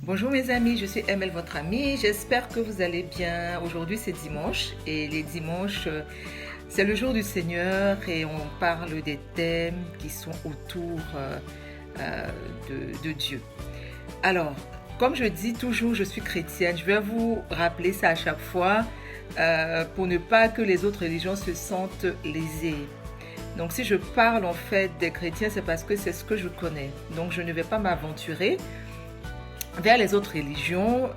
Bonjour mes amis, je suis Emel, votre amie. J'espère que vous allez bien. Aujourd'hui c'est dimanche et les dimanches c'est le jour du Seigneur et on parle des thèmes qui sont autour euh, de Dieu. Alors, comme je dis toujours, je suis chrétienne. Je vais vous rappeler ça à chaque fois pour ne pas que les autres religions se sentent lésées. Donc si je parle en fait des chrétiens, c'est parce que c'est ce que je connais. Donc je ne vais pas m'aventurer vers les autres religions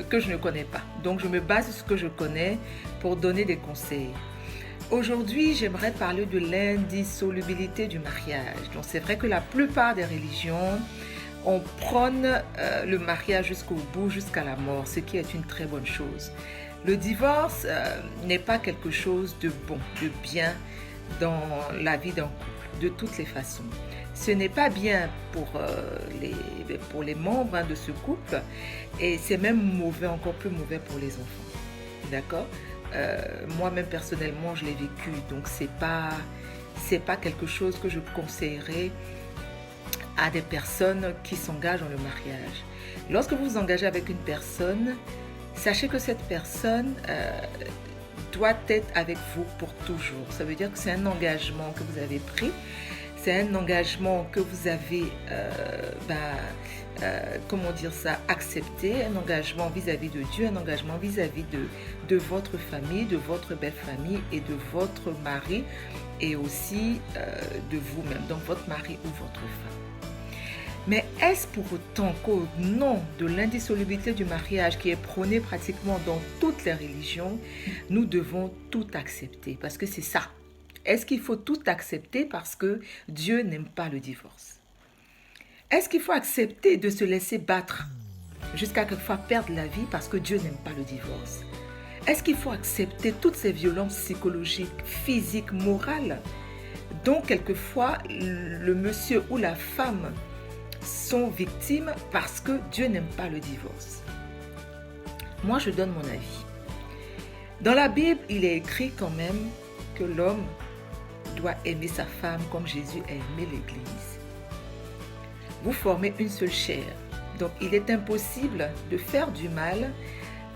que je ne connais pas. Donc je me base sur ce que je connais pour donner des conseils. Aujourd'hui, j'aimerais parler de l'indissolubilité du mariage. Donc c'est vrai que la plupart des religions, on prône le mariage jusqu'au bout, jusqu'à la mort, ce qui est une très bonne chose. Le divorce n'est pas quelque chose de bon, de bien dans la vie d'un couple, de toutes les façons. Ce n'est pas bien pour les membres de ce couple et c'est même mauvais, encore plus mauvais pour les enfants. D'accord? Moi-même personnellement, je l'ai vécu, donc c'est pas quelque chose que je conseillerais à des personnes qui s'engagent dans le mariage. Lorsque vous vous engagez avec une personne, sachez que cette personne doit être avec vous pour toujours. Ça veut dire que c'est un engagement que vous avez pris. C'est un engagement que vous avez, accepté, un engagement vis-à-vis de Dieu, un engagement vis-à-vis de votre famille, de votre belle famille et de votre mari et aussi de vous-même, donc votre mari ou votre femme. Mais est-ce pour autant qu'au nom de l'indissolubilité du mariage qui est prôné pratiquement dans toutes les religions, nous devons tout accepter? Parce que c'est ça. Est-ce qu'il faut tout accepter parce que Dieu n'aime pas le divorce? Est-ce qu'il faut accepter de se laisser battre jusqu'à quelquefois perdre la vie parce que Dieu n'aime pas le divorce? Est-ce qu'il faut accepter toutes ces violences psychologiques, physiques, morales dont quelquefois le monsieur ou la femme sont victimes parce que Dieu n'aime pas le divorce? Moi, je donne mon avis. Dans la Bible, il est écrit quand même que l'homme doit aimer sa femme comme Jésus a aimé l'Église. Vous formez une seule chair. Donc, il est impossible de faire du mal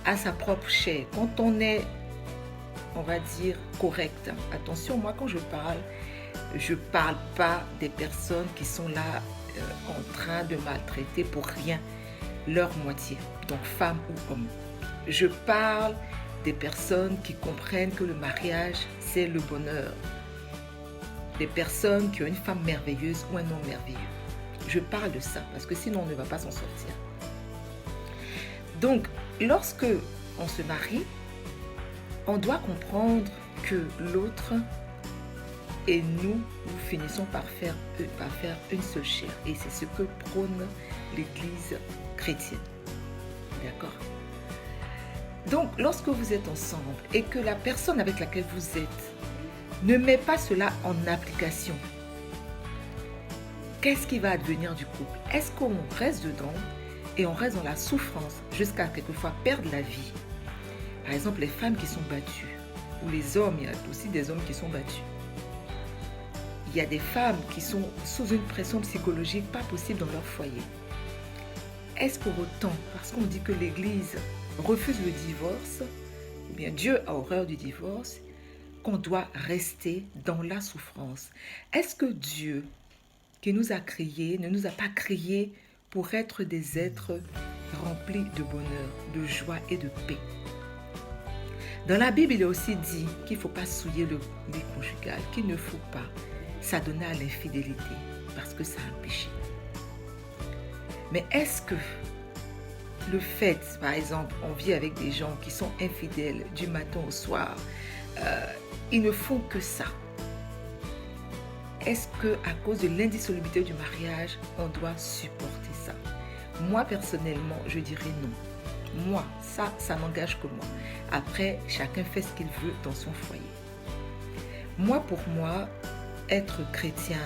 à sa propre chair. Quand on est, on va dire, correct. Attention, moi, quand je parle pas des personnes qui sont là en train de maltraiter pour rien leur moitié, donc femme ou homme. Je parle des personnes qui comprennent que le mariage, c'est le bonheur. Des personnes qui ont une femme merveilleuse ou un homme merveilleux. Je parle de ça parce que sinon on ne va pas s'en sortir. Donc, lorsque on se marie, on doit comprendre que l'autre et nous finissons par faire une seule chair. Et c'est ce que prône l'Église chrétienne. D'accord? Donc, lorsque vous êtes ensemble et que la personne avec laquelle vous êtes ne met pas cela en application, qu'est-ce qui va advenir du couple? Est-ce qu'on reste dedans et on reste dans la souffrance jusqu'à quelquefois perdre la vie? Par exemple, les femmes qui sont battues ou les hommes, il y a aussi des hommes qui sont battus. Il y a des femmes qui sont sous une pression psychologique pas possible dans leur foyer. Est-ce pour autant, parce qu'on dit que l'Église refuse le divorce, ou bien Dieu a horreur du divorce, qu'on doit rester dans la souffrance? Est-ce que Dieu, qui nous a créés, ne nous a pas créés pour être des êtres remplis de bonheur, de joie et de paix? Dans la Bible, il est aussi dit qu'il ne faut pas souiller le lit conjugal, qu'il ne faut pas s'adonner à l'infidélité, parce que c'est un péché. Mais est-ce que le fait, par exemple, on vit avec des gens qui sont infidèles du matin au soir, ils ne font que ça. Est-ce qu'à cause de l'indissolubilité du mariage, on doit supporter ça? Moi, personnellement, je dirais non. Moi, ça n'engage que moi. Après, chacun fait ce qu'il veut dans son foyer. Moi, pour moi, être chrétien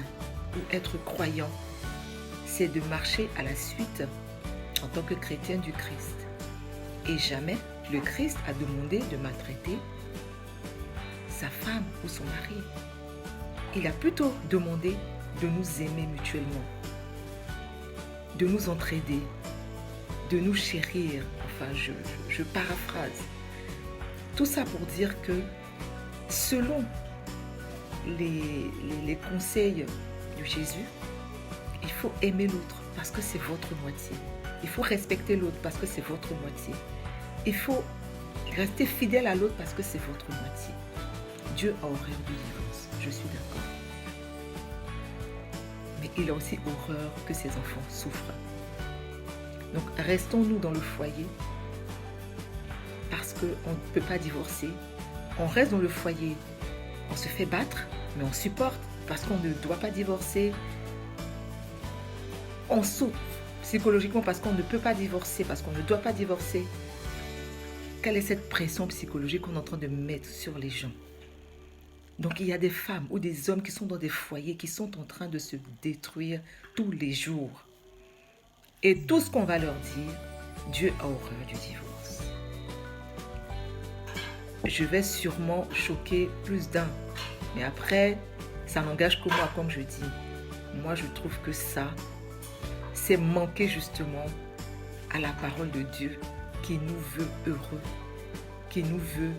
ou être croyant, c'est de marcher à la suite en tant que chrétien du Christ. Et jamais le Christ a demandé de maltraiter sa femme ou son mari. Il a plutôt demandé de nous aimer mutuellement, de nous entraider, de nous chérir. Enfin, je paraphrase. Tout ça pour dire que selon les conseils de Jésus, il faut aimer l'autre parce que c'est votre moitié. Il faut respecter l'autre parce que c'est votre moitié. Il faut rester fidèle à l'autre parce que c'est votre moitié. Dieu a horreur du divorce, je suis d'accord. Mais il a aussi horreur que ses enfants souffrent. Donc restons-nous dans le foyer parce qu'on ne peut pas divorcer. On reste dans le foyer, on se fait battre, mais on supporte parce qu'on ne doit pas divorcer. On souffre psychologiquement parce qu'on ne peut pas divorcer, parce qu'on ne doit pas divorcer. Quelle est cette pression psychologique qu'on est en train de mettre sur les gens? Donc il y a des femmes ou des hommes qui sont dans des foyers qui sont en train de se détruire tous les jours. Et tout ce qu'on va leur dire, Dieu a horreur du divorce. Je vais sûrement choquer plus d'un. Mais après, ça n'engage que moi, comme je dis. Moi, je trouve que ça, c'est manquer justement à la parole de Dieu qui nous veut heureux, qui nous veut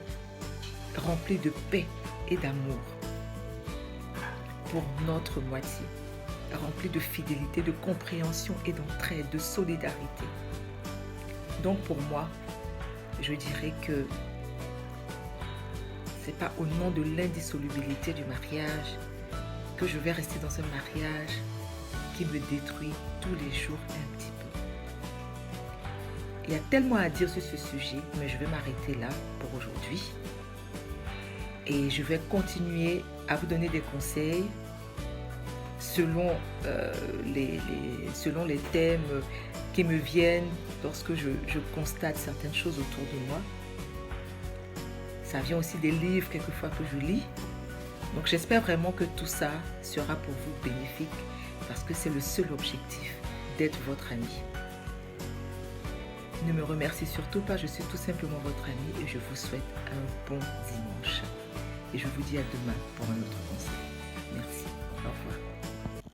remplis de paix et d'amour pour notre moitié, remplis de fidélité, de compréhension et d'entraide, de solidarité. Donc pour moi, je dirais que c'est pas au nom de l'indissolubilité du mariage que je vais rester dans un mariage qui me détruit tous les jours un petit peu. Il y a tellement à dire sur ce sujet, mais je vais m'arrêter là pour aujourd'hui. Et je vais continuer à vous donner des conseils selon les thèmes qui me viennent lorsque je constate certaines choses autour de moi. Ça vient aussi des livres quelquefois que je lis. Donc j'espère vraiment que tout ça sera pour vous bénéfique parce que c'est le seul objectif d'être votre ami. Ne me remerciez surtout pas, je suis tout simplement votre ami et je vous souhaite un bon dimanche. Et je vous dis à demain pour un autre conseil. Merci. Au revoir.